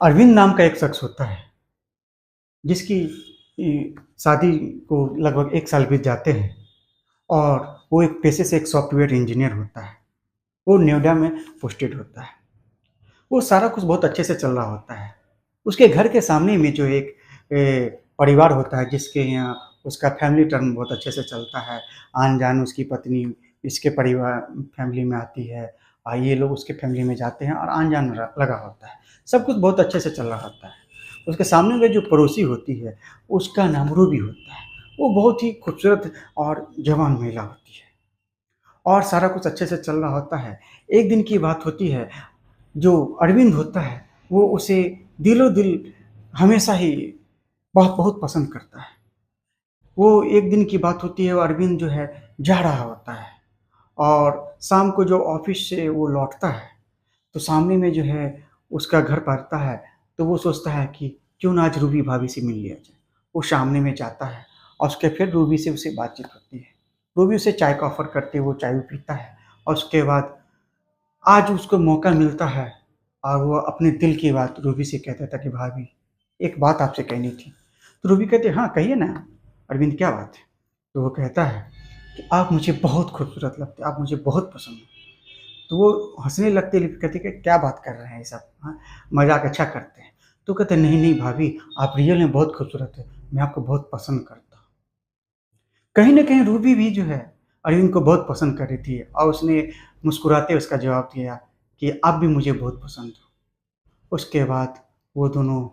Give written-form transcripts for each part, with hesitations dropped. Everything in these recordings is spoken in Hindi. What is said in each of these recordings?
अरविंद नाम का एक शख्स होता है जिसकी शादी को लगभग 1 साल बीत जाते हैं और वो एक पेशे से एक सॉफ्टवेयर इंजीनियर होता है। वो नोएडा में पोस्टेड होता है। वो सारा कुछ बहुत अच्छे से चल रहा होता है। उसके घर के सामने में जो एक परिवार होता है जिसके यहाँ उसका फैमिली टर्म बहुत अच्छे से चलता है। आन-जान उसकी पत्नी इसके परिवार फैमिली में आती है ये लोग उसके फैमिली में जाते हैं और आन-जान लगा होता है। सब कुछ बहुत अच्छे से चल रहा होता है। उसके सामने में जो पड़ोसी होती है उसका नाम रूबी होता है। वो बहुत ही खूबसूरत और जवान महिला होती है और सारा कुछ अच्छे से चल रहा होता है। एक दिन की बात होती है, जो अरविंद होता है वो उसे दिलो-दिल हमेशा ही बहुत बहुत पसंद करता है। वो एक दिन की बात होती है, वो अरविंद जो है जा रहा होता है और शाम को जो ऑफ़िस से वो लौटता है, तो सामने में जो है उसका घर पड़ता है, तो वो सोचता है कि क्यों ना आज रूबी भाभी से मिल लिया जाए। वो सामने में जाता है और उसके फिर रूबी से उसे बातचीत होती है। रूबी उसे चाय का ऑफ़र करती है, वो चाय भी पीता है और उसके बाद आज उसको मौका मिलता है और वो अपने दिल की बात रूबी से कहता था कि भाभी एक बात आपसे कहनी थी। तो रूबी कहती है हाँ कहिए ना अरविंद क्या बात है? तो वो कहता है कि आप मुझे बहुत खूबसूरत लगते हैं, आप मुझे बहुत पसंद हो। तो वो हँसने लगती है कहती है कि क्या बात कर रहे हैं ये सब हाँ, मज़ाक अच्छा करते हैं। तो कहते हैं नहीं, नहीं भाभी आप रियल में बहुत खूबसूरत हैं, मैं आपको बहुत पसंद करता हूँ। कहीं न कहीं रूबी भी जो है अरविंद को बहुत पसंद कर रही थी और उसने मुस्कुराते उसका जवाब दिया कि आप भी मुझे बहुत पसंद हो। उसके बाद वो दोनों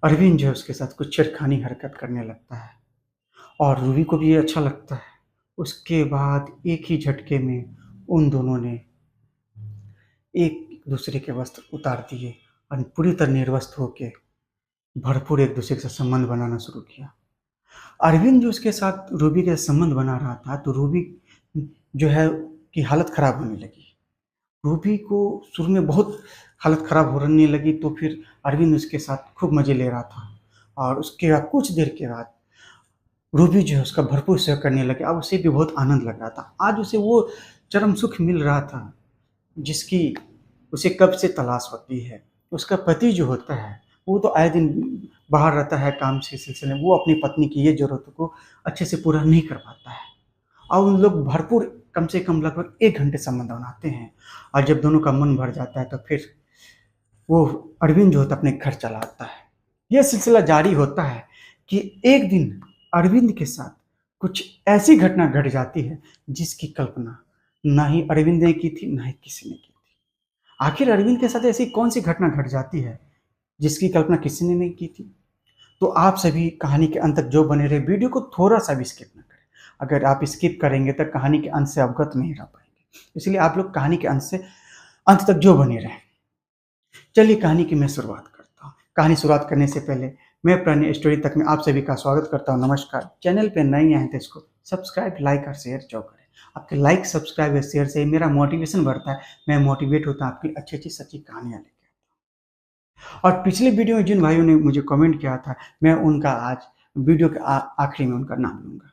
अरविंद जो है उसके साथ कुछ छेड़खानी हरकत करने लगता है और रूबी को भी ये अच्छा लगता है। उसके बाद एक ही झटके में उन दोनों ने एक दूसरे के वस्त्र उतार दिए और पूरी तरह निर्वस्त्र होके भरपूर एक दूसरे के साथ संबंध बनाना शुरू किया। अरविंद जो उसके साथ रूबी के संबंध बना रहा था, तो रूबी जो है की हालत खराब होने लगी। रूबी को शुरू में बहुत हालत खराब होने लगी, तो फिर अरविंद उसके साथ खूब मज़े ले रहा था और उसके बाद कुछ देर के बाद रूबी जो है उसका भरपूर सेवा करने लगी। अब उसे भी बहुत आनंद लग रहा था। आज उसे वो चरम सुख मिल रहा था जिसकी उसे कब से तलाश होती है। उसका पति जो होता है, वो तो आए दिन बाहर रहता है काम के सिलसिले में, वो अपनी पत्नी की ये ज़रूरतों को अच्छे से पूरा नहीं कर पाता है और उन लोग भरपूर कम से कम लगभग 1 घंटे संबंध बनाते हैं और जब दोनों का मन भर जाता है, तो फिर वो अरविंद जो होता है अपने घर चला आता है। ये सिलसिला जारी होता है कि एक दिन अरविंद के साथ कुछ ऐसी घटना घट जाती है, जिसकी कल्पना ना ही अरविंद ने की थी, ना ही किसी ने की थी। आखिर अरविंद के साथ ऐसी कौन-सी घटना घट जाती है, जिसकी कल्पना किसी ने नहीं की थी? तो आप सभी कहानी के अंत तक जो बने रहे, वीडियो को थोड़ा-सा भी स्किप ना करें। अगर आप स्किप करेंगे तो कहानी के अंत से अवगत नहीं रह पाएँगे। इसलिए आप लोग कहानी के अंत से अंत तक जो बने रहें। चलिए कहानी की मैं शुरुआत करता हूँ। कहानी शुरुआत करने से पहले मैं प्रणय स्टोरी तक में आप सभी का स्वागत करता हूँ। नमस्कार। चैनल पे नए आए हैं तो इसको सब्सक्राइब, लाइक और शेयर ज़रूर करें। आपके लाइक, सब्सक्राइब और शेयर से मेरा मोटिवेशन बढ़ता है। मैं मोटिवेट होता हूँ आपकी अच्छी-अच्छी सच्ची कहानियाँ लेके। और पिछले वीडियो में जिन भाइयों ने मुझे कमेंट किया था, मैं उनका आज वीडियो के आखिरी में उनका नाम लूँगा।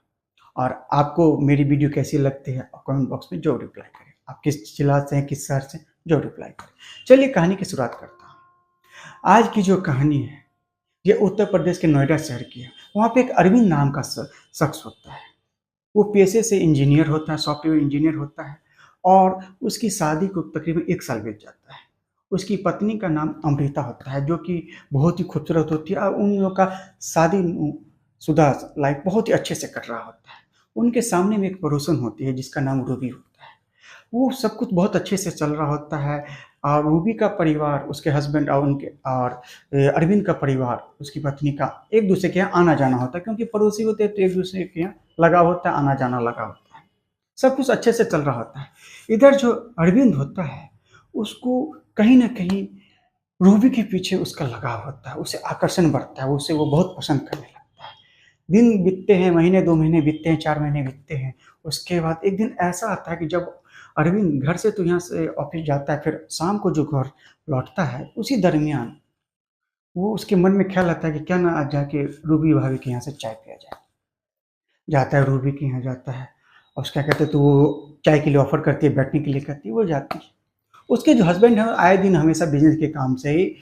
और आपको मेरी वीडियो कैसी लगती है कमेंट बॉक्स में ज़रूर रिप्लाई करें। आप किस जिला से हैं, किस शहर से, ज़रूर रिप्लाई करें। चलिए कहानी की शुरुआत करता हूँ। आज की जो कहानी है, ये उत्तर प्रदेश के नोएडा शहर की है। वहाँ पे एक अरविंद नाम का शख्स होता है। वो पेशे से इंजीनियर होता है, सॉफ्टवेयर इंजीनियर होता है और उसकी शादी को तकरीबन 1 साल बीत जाता है। उसकी पत्नी का नाम अमृता होता है, जो कि बहुत ही खूबसूरत होती है और उन लोगों का शादी-शुदा लाइफ बहुत ही अच्छे से कट रहा होता है। उनके सामने में एक पड़ोसन होती है जिसका नाम रूबी होता है। वो सब कुछ बहुत अच्छे से चल रहा होता है और रूबी का परिवार, उसके हस्बैंड और उनके और अरविंद का परिवार, उसकी पत्नी का एक-दूसरे के यहाँ आना-जाना होता है क्योंकि पड़ोसी होते हैं तो एक-दूसरे के यहाँ लगाव होता है, आना-जाना लगा होता है। सब कुछ अच्छे से चल रहा होता है। इधर जो अरविंद होता है, उसको कहीं न कहीं रूबी के पीछे उसका लगाव होता है, उसे आकर्षण बढ़ता है, उसे वो बहुत पसंद करने लगता है। दिन बीतते हैं, महीने 2 महीने बीतते हैं, 4 महीने बीतते हैं। उसके बाद एक दिन ऐसा आता है कि जब अरविंद घर से तो यहाँ से ऑफ़िस जाता है, फिर शाम को जो घर लौटता है, उसी दरमियान वो उसके मन में ख़्याल आता है कि क्यों ना आज जाके रूबी भाभी के यहाँ से चाय पिया जाए। जाता है रूबी के यहाँ जाता है और क्या कहते हैं तो वो चाय के लिए ऑफ़र करती है, बैठने के लिए कहती है, वो जाती है। उसके जो हस्बैंड हैं आए दिन हमेशा बिज़नेस के काम से ही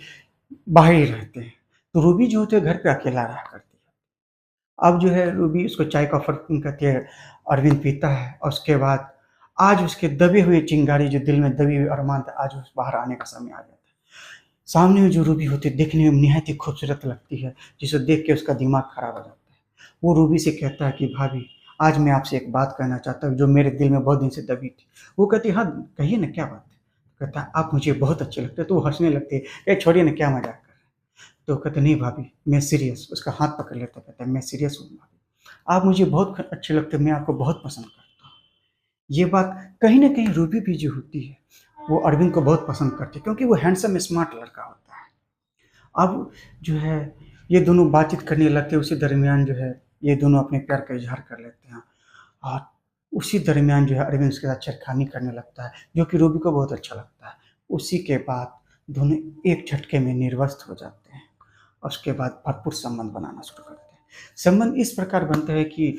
बाहर ही रहते हैं। तो रूबी जो होती है घर पे अकेला रहा करती है। अब जो है रूबी उसको चाय का ऑफ़र करती है, अरविंद पीता है और उसके बाद आज उसके दबे हुए चिंगारी जो दिल में दबी हुई अरमान था, आज उस बाहर आने का समय आ जाता है। सामने में जो रूबी होती है देखने में निहायत ही खूबसूरत लगती है, जिसे देख के उसका दिमाग खराब हो जाता है। वो रूबी से कहता है कि भाभी, आज मैं आपसे एक बात कहना चाहता हूँ जो मेरे दिल में बहुत दिन से दबी थी। वो कहती है, हाँ, कहिए ना क्या बात है? कहता है, आप मुझे बहुत अच्छे लगते हो। तो वो हँसने लगती है, "ए छोड़िए ना, क्या मज़ाक कर रहे हैं?" तो कहते नहीं भाभी, मैं सीरियस। उसका हाथ पकड़ लेता है, कहता है मैं सीरियस हूँ भाभी। आप मुझे बहुत अच्छे लगते हो, मैं आपको बहुत पसंद करता हूँ। ये बात कहीं न कहीं रूबी भी जो होती है, वो अरविंद को बहुत पसंद करती है क्योंकि वो हैंडसम स्मार्ट लड़का होता है। अब जो है ये दोनों बातचीत करने लगते हैं, उसी दरमियान जो है ये दोनों अपने प्यार का इज़हार कर लेते हैं और उसी दरमियान जो है अरविंद उसके साथ छेड़खानी करने लगता है, जो कि रूबी को बहुत अच्छा लगता है। उसी के बाद दोनों एक झटके में निर्वस्त्र हो जाते हैं और उसके बाद भरपूर संबंध बनाना शुरू करते हैं। संबंध इस प्रकार बनता है कि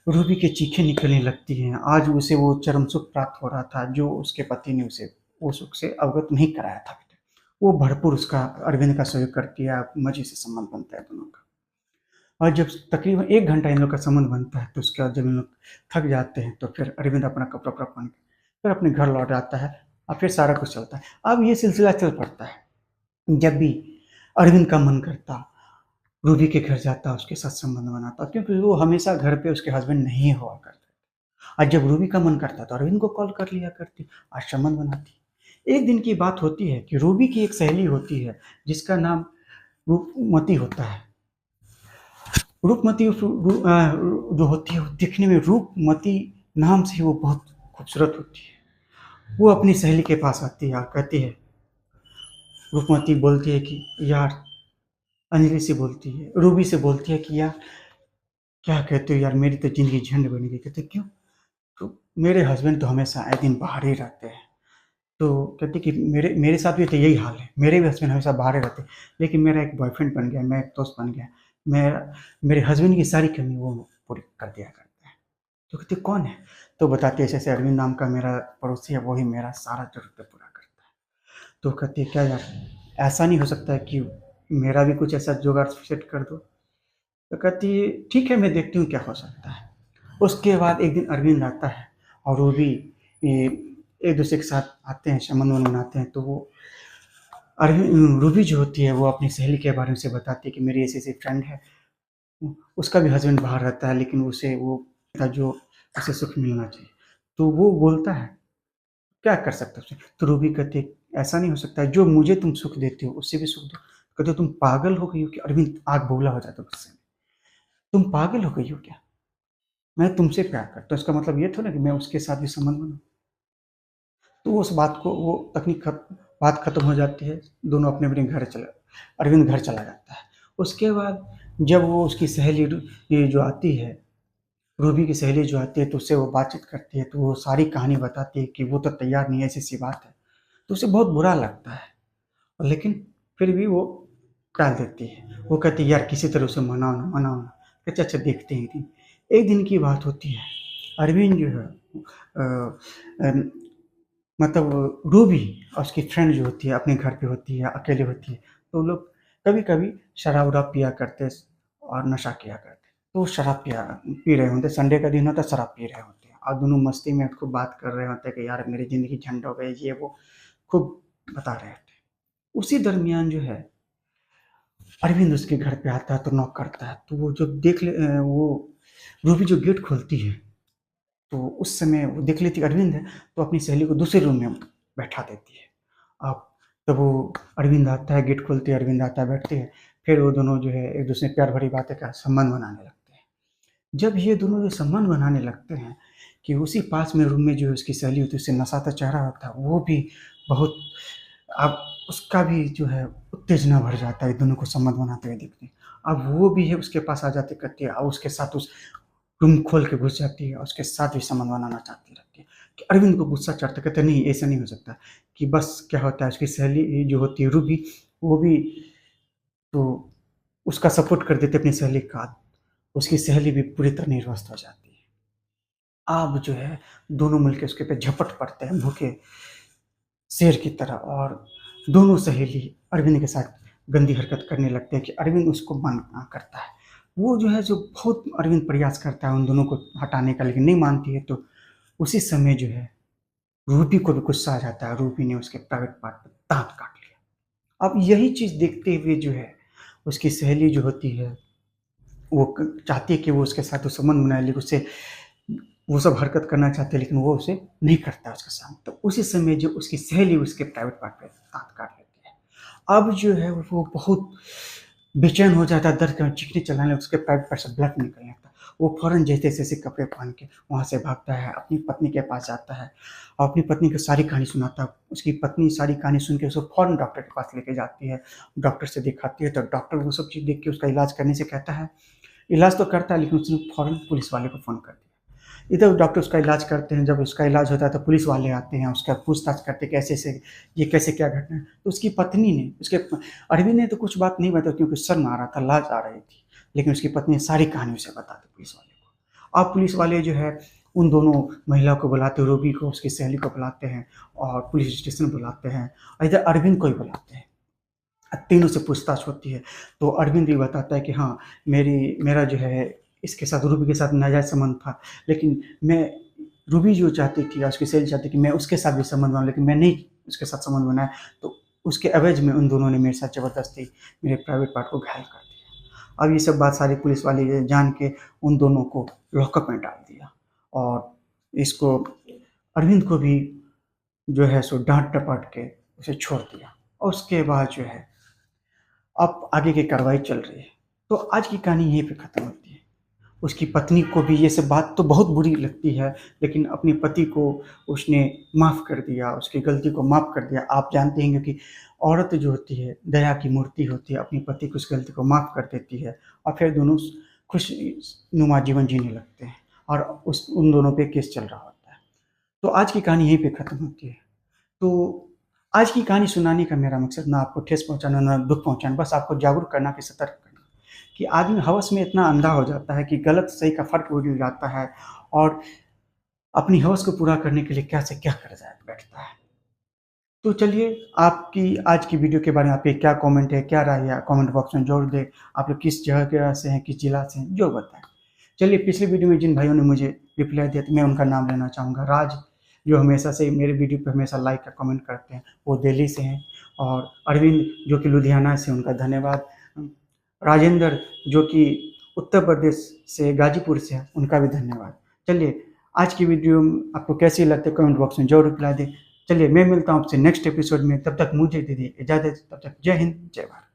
रूबी की चीखें निकलने लगती हैं। आज उसे वो चरम सुख प्राप्त हो रहा था, जो उसके पति ने उसे वो सुख से अवगत नहीं कराया था अभी तक। वो भरपूर उसका अरविंद का सहयोग करती है, मज़े से संबंध बनता है दोनों का। और जब तकरीबन 1 घंटा इन लोग का संबंध बनता है, तो उसके बाद जब इन लोग थक जाते हैं, तो फिर अरविंद अपना कपड़ा-वपड़ा पहन के फिर अपने घर लौट आता है और फिर सारा कुछ चलता है। अब ये सिलसिला चल पड़ता है। जब भी अरविंद का मन करता, रूबी के घर जाता, उसके साथ संबंध बनाता क्योंकि वो हमेशा घर पे उसके हस्बैंड नहीं हुआ करते। और जब रूबी का मन करता तो अरविंद को कॉल कर लिया करती, आज संबंध बनाती। एक दिन की बात होती है कि रूबी की एक सहेली होती है, जिसका नाम रूपमती होता है। रूपमती जो होती है वो दिखने में रूपमती नाम से ही वो बहुत खूबसूरत होती है। वो अपनी सहेली के पास आती है और कहती है, रूपमती बोलती है कि यार, अंजलि से बोलती है, रूबी से बोलती है कि यार क्या कहते हो यार, मेरी तो ज़िंदगी झंड बन गई। कहते क्यों? तो मेरे हस्बैंड तो हमेशा आए दिन बाहर ही रहते हैं। तो कहती कि मेरे मेरे साथ भी तो यही हाल है। मेरे भी हस्बैंड हमेशा बाहर ही रहते हैं, लेकिन मेरा एक बॉयफ्रेंड बन गया, मैं एक दोस्त बन गया। मेरा मेरे हस्बैंड की सारी कमी वो पूरी कर दिया करता है। तो कहती कौन है? तो बताती है ऐसे-ऐसे अरविंद नाम का मेरा पड़ोसी है, वही मेरा सारा ज़रूरतें पूरा करता है। तो कहती है क्या यार, ऐसा नहीं हो सकता है कि मेरा भी कुछ ऐसा जुगाड़ सेट कर दो? तो कहती है ठीक है, मैं देखती हूँ क्या हो सकता है। उसके बाद एक दिन अरविंद आता है और वो भी ये एक-दूसरे के साथ आते हैं, संबंध बनाते हैं। तो वो रूबी जो होती है वो अपनी सहेली के बारे में उसे बताती है कि मेरी ऐसी-ऐसी फ्रेंड है। उसका भी हस्बैंड बाहर रहता है, लेकिन उसे वो था जो उसे सुख मिलना चाहिए। तो वो बोलता है, क्या कर सकता है उसे? तो रूबी कहती है, ऐसा नहीं हो सकता है, जो मुझे तुम सुख देते हो उससे भी सुख दो। कहते हो तुम पागल हो गई हो क्या? अरविंद आग बबूला हो जाता है गुस्से में। तुम पागल हो गई हो क्या? मैं तुमसे प्यार करता हूँ, इसका मतलब ये थोड़ा ना कि मैं उसके साथ भी संबंध बनाऊँ। तो उस बात को वो तकनीक खत बात खत्म हो जाती है, दोनों अपने-अपने घर चले अरविंद घर चला जाता है। उसके बाद जब वो उसकी सहेली ये जो आती है, रूबी की सहेली जो आती है, तो उससे वो बातचीत करती है, तो वो सारी कहानी बताती है कि वो तो तैयार नहीं है, ऐसी-ऐसी बात है। तो उसे बहुत बुरा लगता है, लेकिन फिर भी वो टाल देती है। वो कहती है, "यार किसी तरह उसे मनाओ ना, मनाओ ना।" कहते, "अच्छा देखते हैं एक दिन।" एक दिन की बात होती है, अरविंद जो है अ, अम मतलब रूबी और उसकी फ्रेंड जो होती है अपने घर पे होती है, अकेले होती है, तो वो लोग कभी-कभी शराब-वराब पिया करते और नशा किया करते। तो वो शराब पी रहे होते, संडे का दिन होता है, शराब पी रहे होते हैं और दोनों मस्ती में खूब बात कर रहे होते हैं कि यार मेरी ज़िंदगी झंड हो गई, ये वो खूब बता रहे थे। उसी दरमियान जो है अरविंद उसके घर पे आता है तो नॉक करता है, तो वो जब वो रूबी जो गेट खोलती है, तो उस समय वो देख लेती अरविंद है, तो अपनी सहेली को दूसरे रूम में बैठा देती है। अब तब वो अरविंद आता है, गेट खोलती है, अरविंद आता है, बैठते हैं, फिर वो दोनों जो है एक-दूसरे से प्यार भरी बातें का संबंध बनाने लगते हैं। जब ये दोनों जो संबंध बनाने लगते हैं कि उसी पास में रूम में जो उसकी सहेली होती है, उससे नशाता चेहरा होता है, वो भी बहुत अब उसका भी जो है उत्तेजना बढ़ जाता है दोनों को संबंध बनाते हुए देखते हैं। अब वो भी है उसके पास आ जाती करती है और उसके साथ उस रूम खोल के घुस जाती है और उसके साथ भी संबंध बनाना चाहती रहती है। कि अरविंद को गुस्सा चढ़ता है, कहते नहीं ऐसा नहीं हो सकता। कि बस क्या होता है उसकी सहेली जो होती है रूबी, वो भी तो उसका सपोर्ट कर देती है अपनी सहेली का। उसकी सहेली भी पूरी तरह निर्वस्त हो जाती है। अब जो है दोनों मिलके उसके पे झपट पड़ते हैं भूखे शेर की तरह और दोनों सहेली अरविंद के साथ गंदी हरकत करने लगते हैं कि अरविंद उसको मना करता है। वो जो है, जो बहुत अरविंद प्रयास करता है उन दोनों को हटाने का, लेकिन नहीं मानती है। तो उसी समय जो है, रूबी को भी गुस्सा आ जाता है। रूबी ने उसके प्राइवेट पार्ट पे दाँत काट लिया। अब यही चीज़ देखते हुए जो है, उसकी सहेली जो होती है, वो चाहती है कि वो उसके साथ वो संबंध बनाए, लेकिन उससे वो सब हरकत करना चाहते हैं, लेकिन वो उसे नहीं करता है उसके साथ। तो उसी समय जो उसकी सहेली उसके प्राइवेट पार्ट पे दाँत काट लेती है। अब जो है, वो बहुत बेचैन हो जाता है, दर्द का चीखने चिल्लाने, उसके प्राइवेट पार्ट से ब्लड निकलने लगता है। वो फ़ौरन जैसे-तैसे कपड़े पहन के वहाँ से भागता है, अपनी पत्नी के पास जाता है और अपनी पत्नी को सारी कहानी सुनाता है। उसकी पत्नी सारी कहानी सुन के उसको फ़ौरन डॉक्टर के पास लेके जाती है। डॉक्टर से दिखाती है, तो डॉक्टर वो सब चीज़ देख के उसका इलाज करने से कहता है। इलाज तो करता है, लेकिन उसने फ़ौरन पुलिस वाले को फ़ोन कर दिया। इधर डॉक्टर उसका इलाज करते हैं। जब उसका इलाज होता है तो पुलिस वाले आते हैं, उसका पूछताछ करते हैं, कैसे ये कैसे क्या घटना है। तो उसकी पत्नी ने, उसके अरविंद ने तो कुछ बात नहीं बताई, क्योंकि शर्म आ रहा था, लाज आ रही थी। लेकिन उसकी पत्नी ने सारी कहानी उसे बता दी पुलिस वाले को। अब पुलिस वाले जो है, उन दोनों महिलाओं को बुलाते हैं, रूबी को, उसकी सहेली को बुलाते हैं और पुलिस स्टेशन बुलाते हैं, और इधर अरविंद को भी बुलाते हैं। तीनों से पूछताछ होती है। तो अरविंद भी बताता है कि हाँ, मेरा जो है इसके साथ, रूबी के साथ नाजायज़ संबंध था, लेकिन मैं, रूबी जो चाहती थी या उसकी सहेली चाहती कि मैं उसके साथ भी संबंध बनाऊँ, लेकिन मैं नहीं उसके साथ संबंध बनाया। तो उसके एवज़ में उन दोनों ने मेरे साथ ज़बरदस्ती मेरे प्राइवेट पार्ट को घायल कर दिया। अब ये सब बात सारी पुलिस वाले ये जान के उन दोनों को लॉकअप में डाल दिया, और इसको, अरविंद को भी जो है सो डाँट-डपट के उसे छोड़ दिया। और उसके बाद जो है, अब आगे की कार्रवाई चल रही है। तो आज की कहानी यहीं पे ख़त्म होती है। उसकी पत्नी को भी ये सब बात तो बहुत बुरी लगती है, लेकिन अपने पति को उसने माफ़ कर दिया, उसकी गलती को माफ़ कर दिया। आप जानते हैं कि औरत जो होती है, दया की मूर्ति होती है, अपने पति की उस गलती को माफ़ कर देती है और फिर दोनों खुशनुमा जीवन जीने लगते हैं, और उन दोनों पे केस चल रहा होता है। तो आज की कहानी यहीं पे ख़त्म होती है। तो आज की कहानी सुनाने का मेरा मकसद ना आपको ठेस पहुँचाना, ना दुःख पहुँचाना, बस आपको जागरूक करना, कि सतर्क करना, कि आदमी हवस में इतना अंधा हो जाता है कि गलत सही का फ़र्क भूल जाता है, और अपनी हवस को पूरा करने के लिए क्या से क्या कर जाए बैठता है। तो चलिए, आपकी आज की वीडियो के बारे में आपके क्या कमेंट है, क्या राय है, कमेंट बॉक्स में ज़रूर दें। आप लोग किस जगह के से हैं, किस जिला से हैं, ज़रूर बताएँ। चलिए, पिछली वीडियो में जिन भाइयों ने मुझे रिप्लाई दिया था, मैं उनका नाम लेना चाहूँगा। राज, जो हमेशा से मेरे वीडियो पे हमेशा लाइक या कमेंट करते हैं, वो दिल्ली से हैं, और अरविंद, जो कि लुधियाना से, उनका धन्यवाद। राजेंद्र, जो कि उत्तर प्रदेश से गाजीपुर से हैं, उनका भी धन्यवाद। चलिए, आज की वीडियो आपको कैसी लगती है, कमेंट बॉक्स में ज़रूर रिप्लाई दें। चलिए, मैं मिलता हूँ आपसे नेक्स्ट एपिसोड में, तब तक मुझे दीजिए इजाज़त, तब तक जय हिंद, जय भारत।